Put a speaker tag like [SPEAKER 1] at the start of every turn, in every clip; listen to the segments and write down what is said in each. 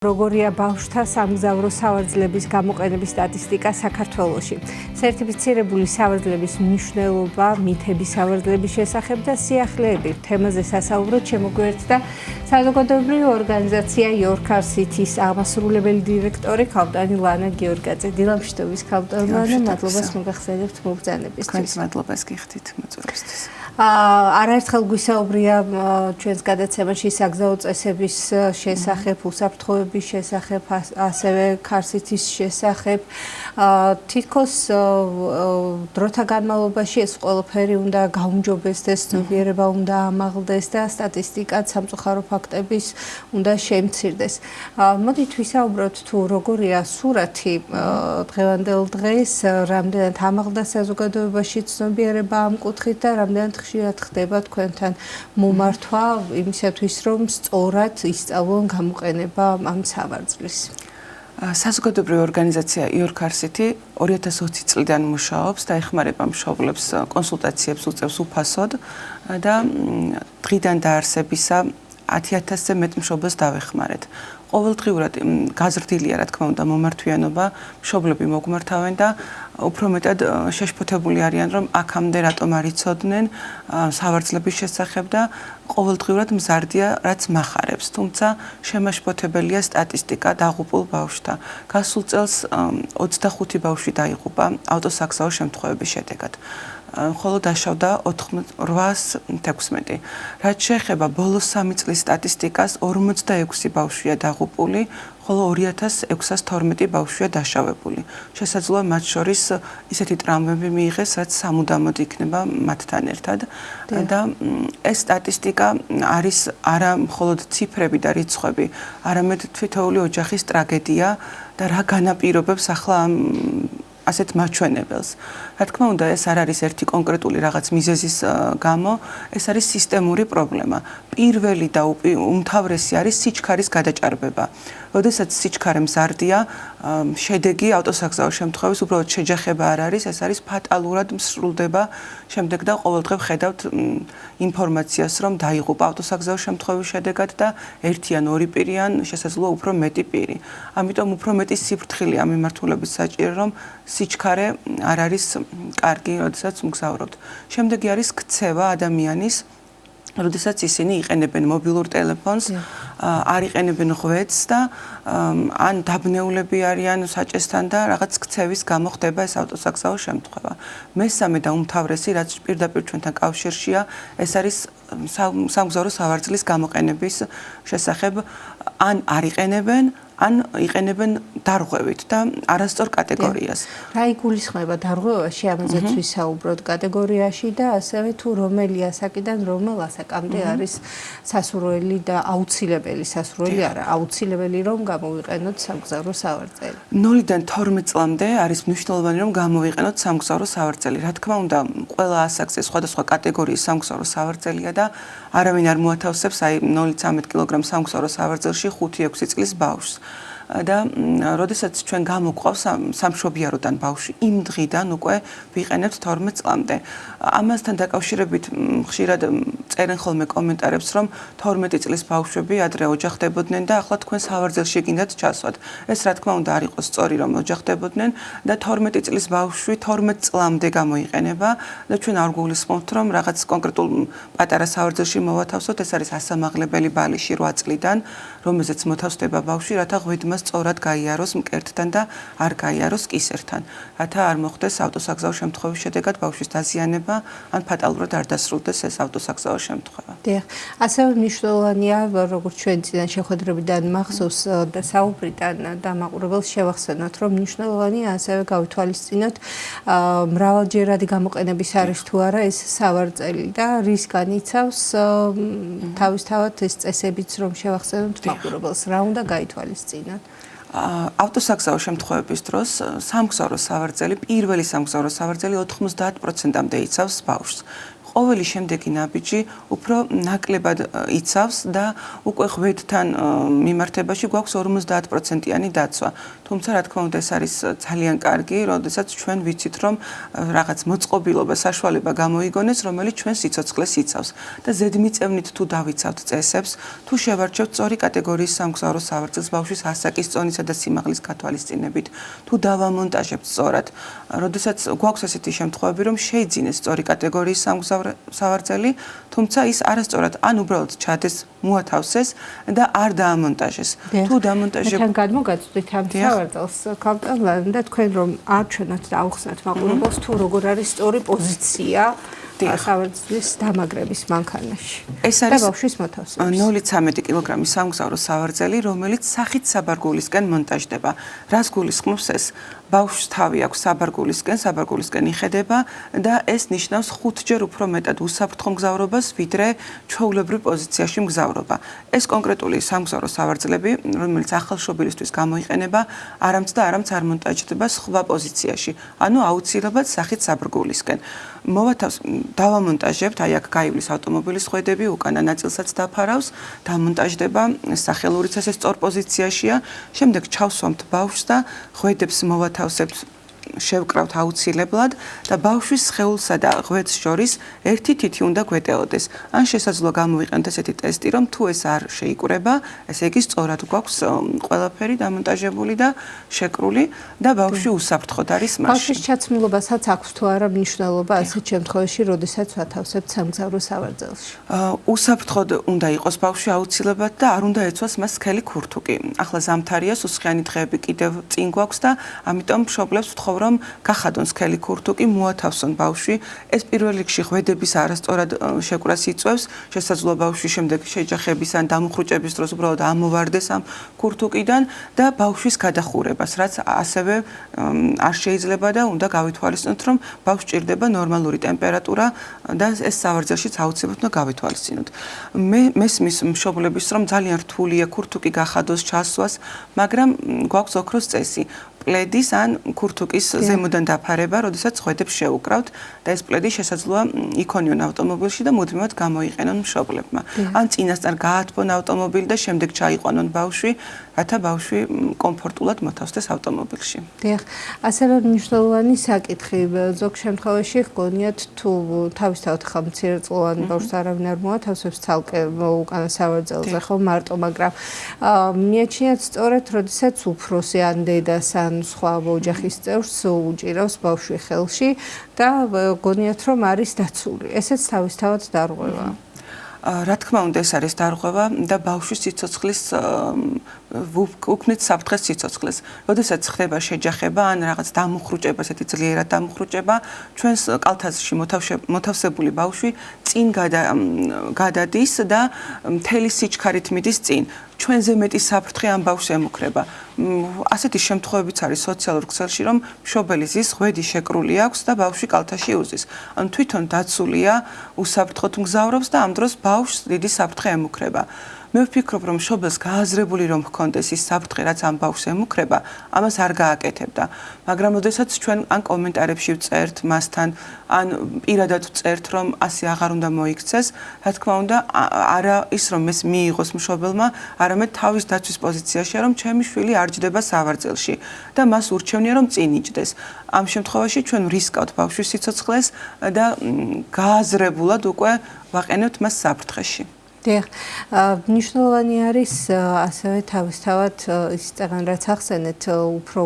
[SPEAKER 1] როგორია ბავშვთა სამგზავრო სავარძლების გამოყენების სტატისტიკა საქართველოში. სერტიფიცირებული სავარძლების მნიშვნელობა, მითების სავარძლების შესახებ და სიახლეები. თემაზე სასაუბროდ შემოგვიერთდა საზოგადოებრივი ორგანიზაცია Yorkar City-ის აღმასრულებელი დირექტორი ქალბატონი ლანა გიორგაძე. დილამშვიდობის ქალბატონი ლანა, მადლობას მოგახსენებთ მოგზაურობისთვის.
[SPEAKER 2] მადლობას გიხდით მოწვევისთვის.
[SPEAKER 1] არაერთხელ გვისაუბრია ჩვენს გადაცემაში საგზაო წესების შესახებ, უსაფრთხოების შესახებ, ასევე ქარსითის შესახებ. თითქოს დროთა განმავლობაში ეს ყველაფერი უნდა გაუმჯობესდეს, ცნობიერება უნდა ამაღლდეს და სტატისტიკაც სამწუხარო ფაქტების უნდა შემცირდეს. მოდით ვისაუბროთ თუ როგორია სურათი დღევანდელ დღეს, რამდენად ამაღლდა საზოგადოებაში ცნობიერება ამ კუთხით და რამდენად ხშირად ხდება თქვენთან მომართვა იმისათვის, რომ სწორად ისწავლონ გამოყენება ამ სავარძლის.
[SPEAKER 2] საზოგადოებრივი ორგანიზაცია Yorkar City 2020 წლიდან მუშაობს და ეხმარება მშობლებს კონსულტაციებს უწევს უფასოდ და დღიდან დაარსებისა 10,000-ზე მეტ მშობელს დავეხმარეთ. ყოველდღიურად გაზრდილია, რა თქმა უნდა, მომართვიანობა, მშობლები მოგმართავენ და უფრო მეტად შეშფოთებული არიან, რომ აქამდე რატომ არ იცოდნენ სავარძლების შესახებ და ყოველდღიურად მზარდია, რაც მახარებს. თუმცა შემაშფოთებელია სტატისტიკა დაღუპულ ბავშვთა. გასულ წელს 25 ბავშვი დაიღუპა ავტოსაგზაო შემთხვევების შედეგად. ხოლო დაშავდა 816. რაც შეეხება ბოლოს 3 წლის სტატისტიკას, 46 ბავშვია დაღუპული, ხოლო 2612 ბავშვია დაშავებული. შესაძლოა მათ შორის ისეთი ტრამვები მიიღეს, რაც სამუდამოდ იქნება მათთან ერთად. და ეს სტატისტიკა არის არა მხოლოდ ციფრები და რიცხვები, არამედ თითოეული ოჯახის ტრაგედია და რა განაპირობებს ახლა ამ ასეთ მაჩვენებელს. რა თქმა უნდა, ეს არ არის ერთი კონკრეტული რაღაც მიზეზის გამო, ეს არის სისტემური პრობლემა. პირველი და უმთავრესი არის სიჩქარის გადაჭარბება. როდესაც სიჩქარე მზარდია, შედეგი ავტოსაგზაო შემთხვევების უბრალოდ შეჯახება არ არის, ეს არის ფატალურად მსრულდება შემდეგ და ყოველდღე ვხედავთ ინფორმაციას, რომ დაიღუპა ავტოსაგზაო შემთხვევის შედეგად და ერთი ან ორი პირი ან შესაძლოა უფრო მეტი პირი. ამიტომ უფრო მეტი სიფრთხილეა მიმართულებით საჭირო, რომ სიჩქარე არ არის კარგი, როდესაც მგზავრობთ. შემდეგი არის ქცევა ადამიანის, როდესაც ისინი იყენებენ მობილურ ტელეფონს, არ იყენებენ ღვედს და ან დაბნეულები არიან საჭესთან და რაღაც ქცევის გამო ხდება ეს ავტოსაგზაო შემთხვევა. მესამე და უმთავრესი, რაც პირდაპირ ჩვენთან კავშირშია, ეს არის სამგზავრო სავარძლის გამოყენების შესახებ, ან არ იყენებენ, ან იყენებენ დარღვევით და არასწორ კატეგორიას.
[SPEAKER 1] რა იგულისხმება დარღვევაში, ამაზეც ვისაუბროთ კატეგორიაში და ასევე თუ რომელი ასაკიდან რომელ ასაკამდე არის სასურველი და აუცილებელი, სასურველი არა, აუცილებელი რომ გამოვიყენოთ სამგზავრო სავარწელი. 0-დან 12 წლამდე არის მნიშვნელოვანი რომ გამოვიყენოთ სამგზავრო სავარწელი. რა თქმა უნდა, ყველა ასაკზე სხვადასხვა კატეგორიის სამგზავრო სავარწელია და არავინ არ მოათავსებს აი 0-13 კილოგრამ სამგზავრო სავარძელში 5-6 წლის ბავშვს. და როდესაც ჩვენ გამოგვყავს სამშობიაროდან ბავშვი, იმ დღიდან უკვე ვიყენებთ 12 წლამდე. ამასთან დაკავშირებით ხშირად წერენ ხოლმე კომენტარებს, რომ 12 წლის ბავშვები ადრე ოჯახდებოდნენ და ახლა თქვენ სავარძელში გინდათ ჩასვათ. ეს რა თქმა უნდა არ იყოს სწორი, რომ ოჯახდებოდნენ და 12 წლის ბავშვი 12 წლამდე გამოიყენება და ჩვენ არ გულისხმობთ, რომ რაღაც კონკრეტულ პატარა სავარძელში მოვათავსოთ, ეს არის ასამაღლებელი ბალიში 8 წლიდან, რომელზეც მოთავსდება ბავშვი, რათა ღვედმა სწორად გაიაროს მკერდთან და არ გაიაროს კისერთან. რათა არ მოხდეს ავტოსაგზაო შემთხვევის შედეგად ბავშვის დაზიანება, ან ფატალურად არ დასრულდეს ეს ავტოსაგზაო შემთხვევა. დიახ, ასევე მნიშვნელოვანია, როგორც ჩვენ წინა შეხვედრებიდან მახსოვს და საუბრიდან დამაყურებელს შევახსენოთ, რომ მნიშვნელოვანია ასევე გავითვალისწინოთ მრავალჯერადი გამოყენების არის თუ არა ეს სავარწელი და რის განიცავს თავისთავად ეს წესებიც რომ შევახსენოთ მაყურებელს, რა უნდა გაითვალისწინოთ.
[SPEAKER 2] ავტოსაგზაო შემთხვევების დროს სამგზავრო სავარძელი, პირველი სამგზავრო სავარძელი 90%-მდე იცავს ბავშვს. ყოველი შემდეგი ნაბიჯი უფრო ნაკლებად იცავს და უკვე ღვედთან მიმართებაში გვაქვს 50%-იანი დაცვა. თუმცა რა თქმა უნდა ეს არის ძალიან კარგი, როდესაც ჩვენ ვიცით რომ რაღაც მოწყობილობა, საშუალება გამოიგონეს, რომელიც ჩვენ სიცოცხლეს იცავს. და ზედმიწევნით თუ დავიცავთ წესებს, თუ შევარჩევთ სწორი კატეგორიის სამგზავრო სავარძელს ბავშვის ასაკის, წონისა და სიმაღლის გათვალისწინებით, თუ დავამონტაჟებთ სწორად, როდესაც გვაქვს ესეთი შემთხვევები, რომ შეიძინეს სწორი კატეგორიის სამგზავრო სავარძელი, თუმცა ის არასწორად ან უბრალოდ ჩადეს, მოათავსეს და არ დაამონტაჟეს. თუ დამონტაჟებ
[SPEAKER 1] თან გადმოგაწვდით ამ სავარძელს კაპიტან და თქვენ რომ არჩენოთ და აუხსნათ მაყურებელს თუ როგორ არის სწორი პოზიცია სავარძლის დამაგრების მანქანაში.
[SPEAKER 2] ეს არის
[SPEAKER 1] ბავშვის მოთავსების
[SPEAKER 2] 0.13 კილოგრამის სამგზავრო სავარძელი, რომელიც სახით საბარგულისკენ მონტაჟდება. რას გულისხმობს ეს? ბავშვს თავი აქვს საბარგულისკენ იხედება და ეს ნიშნავს 5-ჯერ უფრო მეტად უსაფრთხო მგზავრობას, ვიდრე ჩვეულებრივ პოზიციაში მგზავრობა. ეს კონკრეტული სამგზავრო სავარძლები, რომელიც ახალშობილისთვის გამოიყენება, არამც არ მონტაჟდება სხვა პოზიციაში, ანუ აუცილებლად სახით საბარგულისკენ. დავამონტაჟებთ, აი აქ გაივლის ავტომობილის ხვედები, უკანა ნაწილსაც დაფარავს, დამონტაჟდება, სახელურიც ესე სწორ პოზიციაშია, შემდეგ ჩავსვამთ ბავშვს და ხვედებს მოვათავსებთ შევკრავთ აუცილებლად და ბავშვის სხეულსა და ღვედს შორის ერთი თითი უნდა გვეტეოდეს. ან შესაძლოა გამოვიყენოთ ესეთი ტესტი, რომ თუ ეს არ შეიკვრება, ესე იგი სწორად გვაქვს ყველაფერი დამონტაჟებული და შეკრული და ბავშვი უსაფრთხოდ არის მასში.
[SPEAKER 1] ბავშვის ჩაცმულობასაც აქვს თუ არა მნიშვნელობა ასეთ შემთხვევაში, როდესაც ვათავსებთ სამგზავრო სავარძელში?
[SPEAKER 2] უსაფრთხოდ უნდა იყოს ბავშვი აუცილებლად და არ უნდა ეცვას მას სქელი ქურთუკი. ახლა ზამთარია, სუსხიანი დღეები კიდევ წინ გვაქვს და ამიტომ მშობლებს ვთხოვ რომ გახადონ სქელი ქურთუკი, მოათავსონ ბავშვი. ეს პირველ რიგში ღვედების არასწორად შეკვრას იწვევს, შესაძლოა ბავშვი შემდეგ შეჯახების ან დამუხრუჭების დროს უბრალოდ ამოვარდეს ამ ქურთუკიდან და ბავშვის გადახურებას, რაც ასევე არ შეიძლება და უნდა გავითვალისწინოთ, რომ ბავშვს ჭირდება ნორმალური ტემპერატურა და ეს სავარძელშიც აუცილებლად უნდა გავითვალისწინოთ. მესმის მშობლების რომ ძალიან რთულია ქურთუკი გახადოს, ჩასვას, მაგრამ გვაქვს ოქროს წესი. პლედის ან ქურთუკის ზემოდან დაფარება, როდესაც ხვედებს შეუკრავთ და ეს პლედი შესაძლოა იქონიონ ავტომობილში და მუდმივად გამოიყენონ მშობლებმა. ან წინასწარ გაათბონ ავტომობილი და შემდეგ ჩაიყვანონ ბავშვი, რათა ბავშვი კომფორტულად მოთავსდეს ავტომობილში.
[SPEAKER 1] დიახ, ასევე მნიშვნელოვანი საკითხი, ზოგ შემთხვევაში გქონიათ თუ თავისთავად ხა მცირეწლოვან ბავშვს არავინ არ მოათავსებს ცალკე უკანა სავარძელზე, ხო მარტო, მაგრამ მიაჩნიათ სწორედ, როდესაც უფროსი ან დედას ან სხვა ოჯახის წევრს უჭირავს ბავშვი ხელში და გონიათ რომ არის დაცული. ესეც თავისთავად დარღვევა.
[SPEAKER 2] რა თქმა უნდა ეს არის დარღვევა და ბავშვის სიცოცხლის უქმნით საფრთხეს სიცოცხლეს. როდესაც ხდება შეჯახება ან რაღაც დამუხრუჭება, ესეთი ძლიერად დამუხრუჭება, ჩვენს კალთაზში მოთავსებული ბავშვი წინ გადადის და მთელი სიჩქარით მიდის წინ. ჩვენზე მეტი საფრთხე ამ ბავშვს ემუქრება. ასეთი შემთხვევებიც არის სოციალურ ქსელში, რომ მშობელი ზის, ღვედი შეკრული აქვს და ბავშვი კალთაში უზის. ანუ თვითონ დაცულია, უსაფრთხოდ მგზავრობს და ამ დროს ბავშვს დიდი საფრთხე ემუქრება. მე ვფიქრობ, რომ მშობელს გააზრებული რომ ჰქონდეს ის საფრთხე, რაც ამ ბავშვს ემუქრება, ამას არ გააკეთებდა. მაგრამ ოდესაც ჩვენ ან კომენტარებში ვწერთ მასთან, ან პირადად ვწერთ, რომ ასე აღარ უნდა მოიქცეს, რა თქმა უნდა, არა ის რომ ეს მიიღოს მშობელმა, არამედ თავის დაცვის პოზიციაშია, რომ ჩემი შვილი არ ჯდება სავარძელში და მას ურჩევნია რომ წინ იჯდეს. ამ შემთხვევაში ჩვენ ვრისკავთ ბავშვის სიცოცხლეს და გააზრებულად უკვე ვაყენებთ მას საფრთხეში.
[SPEAKER 1] დიახ, მნიშვნელოვანი არის ასევე თავისთავად ის წეგან რაც ახსენეთ, უფრო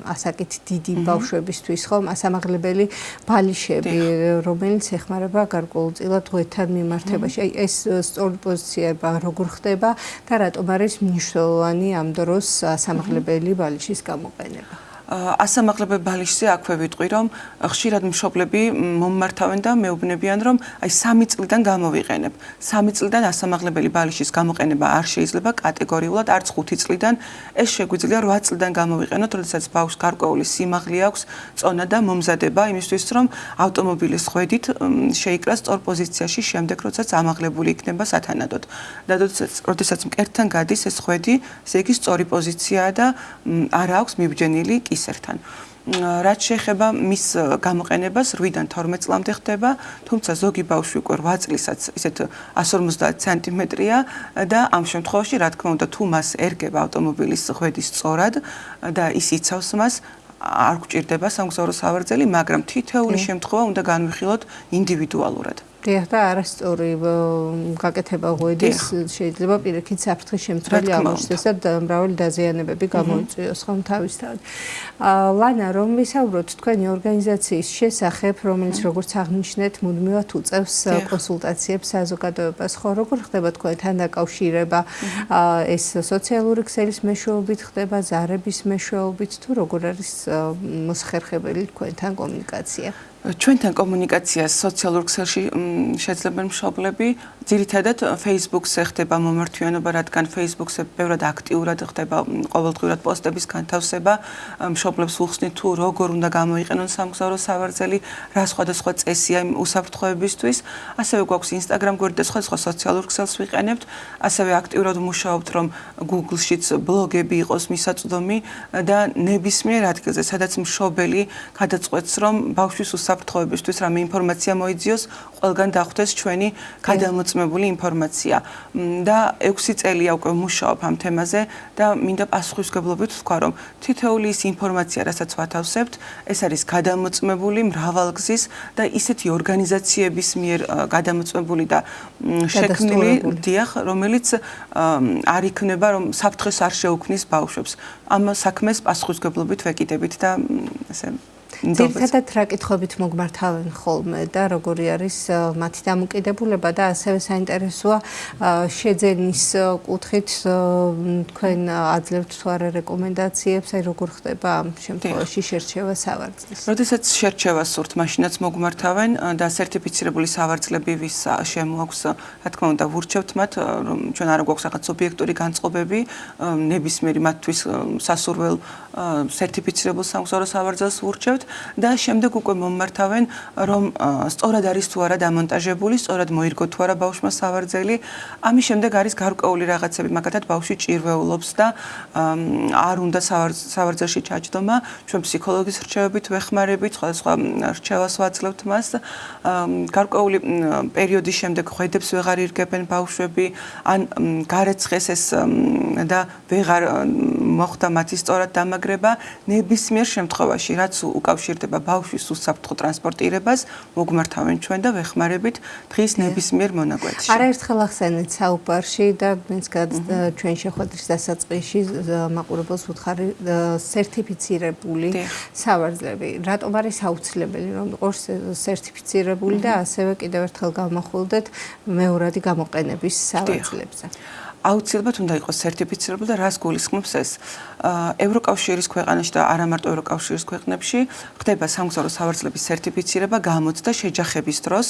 [SPEAKER 1] ასაკით დიდი ბავშვებისთვის ხომ ასამაღლებელი ბალიშები, რომელიც ეხმარება გარკვეულწილად ღვედთან მიმართებაში. ეს სწორი პოზიციება როგორ ხდება და რატომ არის მნიშვნელოვანი ამ დროს ასამაღლებელი ბალიშის გამოყენება?
[SPEAKER 2] ასამაღლებელ ბალიშზე აქვე ვიტყვი, რომ ხშირად მშობლები მომმართავენ და მეუბნებიან, რომ აი 3 წლიდან გამოვიყენებ. 3 წლიდან ასამაღლებელი ბალიშის გამოყენება არ შეიძლება კატეგორიულად, არც 5 წლიდან. ეს შეგვიძლია 8 წლიდან გამოვიყენოთ, როდესაც ბავშვს გარკვეული სიმაღლე აქვს, წონა და მომზადება იმისთვის, რომ ავტომობილის ხვედით შეიკრას სწორ პოზიციაში შემდეგ, როდესაც ამაღლებული იქნება სათანადოდ. და როდესაც მკერდთან გადის ეს ხვედი, ესე იგი სწორი პოზიციაა და არ აქვს მიბჯენილი კისერთან. რაც შეეხება მის გამოყენებას 8-დან 12 წლამდე ხდება, თუმცა ზოგი ბავშვი უკვე 8 წლისაც ისეთ 150 სანტიმეტრია და ამ შემთხვევაში რა თქმა უნდა თუ მას ერგება ავტომობილის ღვედი სწორად და ის იცავს მას არ გვჭირდება სამგზავრო სავარძელი, მაგრამ თითოეული შემთხვევა უნდა განვიხილოთ ინდივიდუალურად.
[SPEAKER 1] და არასწორი გაკეთება ღვედის შეიძლება პირიქით საფრთხის შემცველი აღმოჩნდეს და მრავალი დაზიანებები გამოიწვიოს ხომ თავისთავად. ლანა, რომ ვისაუბროთ თქვენი ორგანიზაციის შესახებ, რომელიც როგორც აღნიშნეთ, მუდმივად უწევს კონსულტაციებს საზოგადოებას, ხო, როგორ ხდება თქვენთან დაკავშირება? ეს სოციალური ქსელის მეშვეობით ხდება, ზარების მეშვეობით თუ როგორ არის მოსხერხებელი თქვენთან კომუნიკაცია?
[SPEAKER 2] ჩვენთან კომუნიკაციას სოციალურ ქსელში შეძლებენ მშობლები, ძირითადად Facebook-ზე ხდება მომართვიანობა, რადგან Facebook-ზე ბევრად აქტიურად ხდება ყოველდღიურად პოსტების განთავსება, მშობლებს ვუხსნით თუ როგორ უნდა გამოიყენონ სამგზავრო სავარძელი, რა სხვადასხვა წესია იმ უსაფრთხოებისთვის, ასევე გვაქვს Instagram გვერდი და სხვა სოციალურ ქსელს ვიყენებთ, ასევე აქტიურად ვმუშაობთ, რომ Google-შიც ბლოგები იყოს მისაწვდომი და ნებისმიერ ადგილზე, სადაც მშობელი გადაწყვეტს, რომ ბავშვის საფრთხოებისთვის რამე ინფორმაცია მოიძიოს, ყველგან დახვდეს ჩვენი გადამოწმებული ინფორმაცია. და 6 წელია უკვე ვმუშაობ ამ თემაზე და მინდა პასუხისმგებლობით ვთქვა, რომ თითოეული ის ინფორმაცია, რასაც ვათავსებთ, ეს არის გადამოწმებული მრავალგზის და ისეთი ორგანიზაციების მიერ გადამოწმებული და შექმნილი, დიახ, რომელიც არ იქნება, რომ საფრთხეს არ შეუქმნის ბავშვებს. ამ საქმეს პასუხისმგებლობით ვეკიდებით და ესე
[SPEAKER 1] ძირითადად რა კითხვებით მოგმართავენ ხოლმე და როგორი არის მათი დამოკიდებულება და ასევე საინტერესოა შეძენის კუთხით თქვენ აძლევთ თუ არა რეკომენდაციებს, აი როგორ ხდება ამ შემთხვევაში შერჩევა სავარძლის?
[SPEAKER 2] როდესაც შერჩევას სურთ, მაშინაც მოგმართავენ და სერტიფიცირებული სავარძლები ვის შემოაქვს, რა თქმა უნდა, ვურჩევთ მათ, რომ ჩვენ არა გვაქვს რაღაც ობიექტური განწყობები, ნებისმიერი მათთვის სასურველ სერტიფიცირებულ სამგზავრო სავარძელს ვურჩევთ და შემდეგ უკვე მომმართავენ, რომ სწორად არის თუ არა დამონტაჟებული, სწორად მოირგო თუ არა ბავშვმა სავარძელი. ამის შემდეგ არის გარკვეული რაღაცები, მაგალითად ბავშვი ჭირვეულობს და არ უნდა სავარძელში ჩაჯდომა, ჩვენ ფსიქოლოგის რჩევებით ვეხმარებით, სხვადასხვა რჩევას ვაძლევთ მას. გარკვეული პერიოდის შემდეგ ღვედებს ვეღარ ირგებენ ბავშვები, ან გარეცხეს ეს და ვეღარ მოხდა მათი სწორად დამაგრება, ნებისმიერ შემთხვევაში, რაც უკავშირდება ბავშვის უსაფრთხო ტრანსპორტირებას, მოგმართავენ ჩვენ და ვეხმარებით დღის ნებისმიერ მონაკვეთში.
[SPEAKER 1] არაერთხელ ახსენეთ საუბარში და მეც ჩვენ შეხვედრის დასაწყისში მაყურებელს ვუთხარი სერტიფიცირებული სავარძლები. რატომ არის აუცილებელი, რომ იყოს სერტიფიცირებული და ასევე კიდევ ერთხელ გამახვილდეთ მეორადი გამოყენების სავარძლებზე?
[SPEAKER 2] აუცილებლად უნდა იყოს სერტიფიცირებული და რას გულისხმობს ეს? ევროკავშირის ქვეყანაში და არა მარტო ევროკავშირის ქვეყნებში ხდება სამგზავრო სავარძლების სერტიფიცირება გამოცდა შეჯახების დროს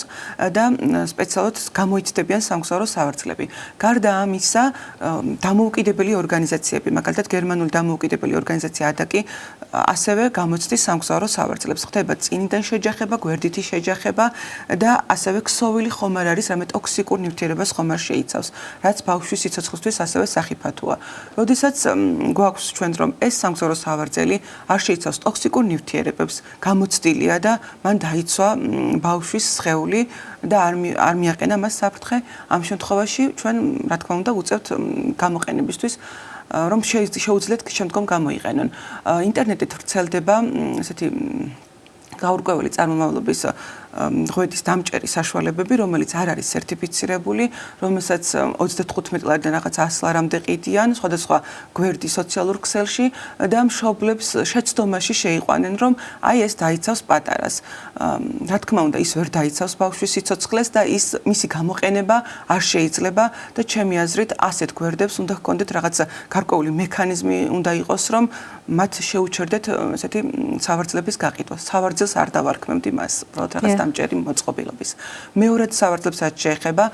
[SPEAKER 2] და სპეციალურად გამოიცდებიან სამგზავრო სავარძლები. გარდა ამისა, დამოუკიდებელი ორგანიზაციები, მაგალითად გერმანული დამოუკიდებელი ორგანიზაცია ADAC-ი ასევე გამოცდის სამგზავრო სავარძლებს. ხდება წინიდან შეჯახება, გვერდითი შეჯახება და ასევე ქსოვილი ხომ არ არის, რამე ტოქსიკურ ნივთიერებას ხომ არ შეიცავს, რაც ბავშვის სიცოცხლისთვის ასევე სახიფათოა. როდესაც გვაქვს ჩვენ რომ ეს სამგზავრო სავარძელი არ შეიცავს ტოქსიკურ ნივთიერებებს, გამოცდილია და მან დაიცვა ბავშვის სხეული და არ მიაყენა მას საფრთხე, ამ შემთხვევაში ჩვენ რა თქმა უნდა უწევთ გამოყენებისთვის რომ შეუძლიათ შემდგომ გამოიყენონ. ინტერნეტით ვრცელდება ესეთი გაურკვეველი წარმომავლობის ღვედის დამჭერის საშუალებები, რომელიც არ არის სერტიფიცირებული, რომელსაც 35 ლარიდან რაღაც 100 ლარამდე ყიდიან სხვადასხვა გვერდი სოციალურ ქსელში და მშობლებს შეცდომაში შეიყვანენ, რომ აი ეს დაიცავს პატარას. რა თქმა უნდა, ის ვერ დაიცავს ბავშვის სიცოცხლეს და მისი გამოყენება არ შეიძლება და ჩემი აზრით ასეთ გვერდებს უნდა ჰქონდეთ რაღაც გარკვეული მექანიზმი უნდა იყოს, რომ მათ შეუჩერდეთ ესეთი სავარძლების გაყიდვა. სავარძელს არ დავარქმევთ იმას, უბრალოდ რაღაც დამჭერი მოწყობილობის. მეორედ სავარძლებსაც შეეხება,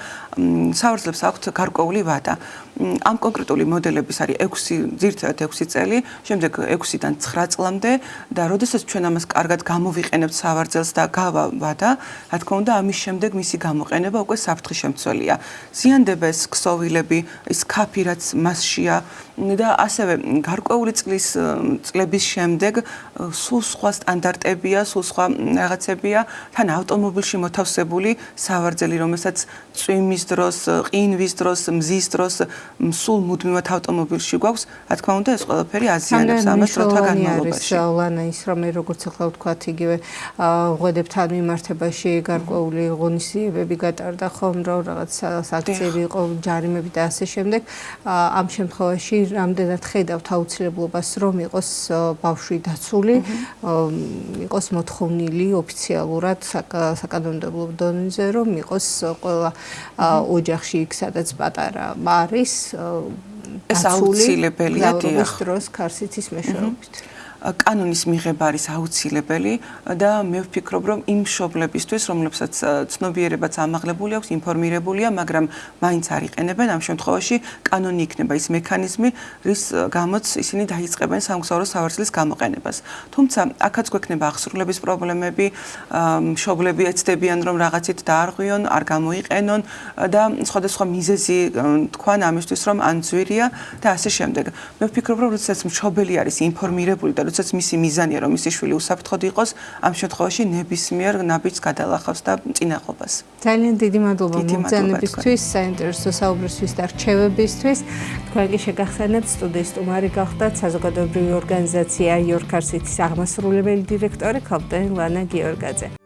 [SPEAKER 2] სავარძლებს აქვთ გარკვეული ვადა. ამ კონკრეტული მოდელების არის 6 წელი, შემდეგ 6-დან 9 წლამდე და როდესაც ჩვენ ამას კარგად გამოვიყენებთ სავარძელს და გავა ვადა, რა თქმა უნდა, ამის შემდეგ მისი გამოყენება უკვე საფრთხის შემცველია. ზიანდება ეს ქსოვილები, ის ქაფი, რაც მასშია, და ასევე გარკვეული წლების შემდეგ სულ სხვა სტანდარტებია, სულ სხვა რაღაცებია, თან ავტომობილში მოთავსებული სავარძელი, რომელსაც წვიმის დროს, ყინვის დროს, მზის დროს სულ მუდმივად ავტომობილში გვაქვს, რა თქმა უნდა, ეს ყველაფერი აზიანებს ამას დროთა განმავლობაში.
[SPEAKER 1] ლანა ის რომ როგორც ახლა ვთქვათ, იგივე ღვედებთან მიმართებაში გარკვეული ღონისძიებები გატარდა ხომ, რომ რაღაც აქციები იყო, ჯარიმები და ასე შემდეგ. ამ შემთხვევაში რამდენად ხედავთ აუცილებლობას, რომ იყოს ბავშვი დაცული, იყოს მოთხოვნილი ოფიციალურად საკანონმდებლო დონეზე, რომ იყოს ყველა ოჯახში იქ, სადაც პატარა არის
[SPEAKER 2] ეს აუცილებელია
[SPEAKER 1] დიახ. დროს ქარსითის მეშვეობით.
[SPEAKER 2] კანონის მიღება არის აუცილებელი და მე ვფიქრობ, რომ იმ მშობლებისთვის, რომლებსაც ცნობიერებაც ამაღლებული აქვს, ინფორმირებულია, მაგრამ მაინც არ იყენებენ, ამ შემთხვევაში კანონი იქნება ის მექანიზმი, რის გამოც ისინი დაიწყებენ სამგზავრო სავარძლის გამოყენებას. თუმცა, აქაც გვექნება აღსრულების პრობლემები, მშობლები ეცდებიან, რომ რაღაცით დაარღვიონ, არ გამოიყენონ და სხვადასხვა მიზეზი თქვან ამისთვის, რომ ან ძვირია და ასე შემდეგ. მე ვფიქრობ, რომ როდესაც მშობელი არის ინფორმირებული და როდესაც მისი მიზანია, რომ მისი შვილი უსაფრთხოდ იყოს, ამ შემთხვევაში ნებისმიერ ნაბიჯს გადალახავს და წინააღმობას.
[SPEAKER 1] ძალიან დიდი მადლობა მოგზაურობისთვის, საინტერესო საუბრისთვის და რჩევებისთვის. თქვენ კი შეგახსენებთ სტუდიის სტუმარი გახდათ საზოგადოებრივი ორგანიზაცია Your Car City-ის აღმასრულებელი დირექტორი ქალბატონი ლანა გიორგაძე.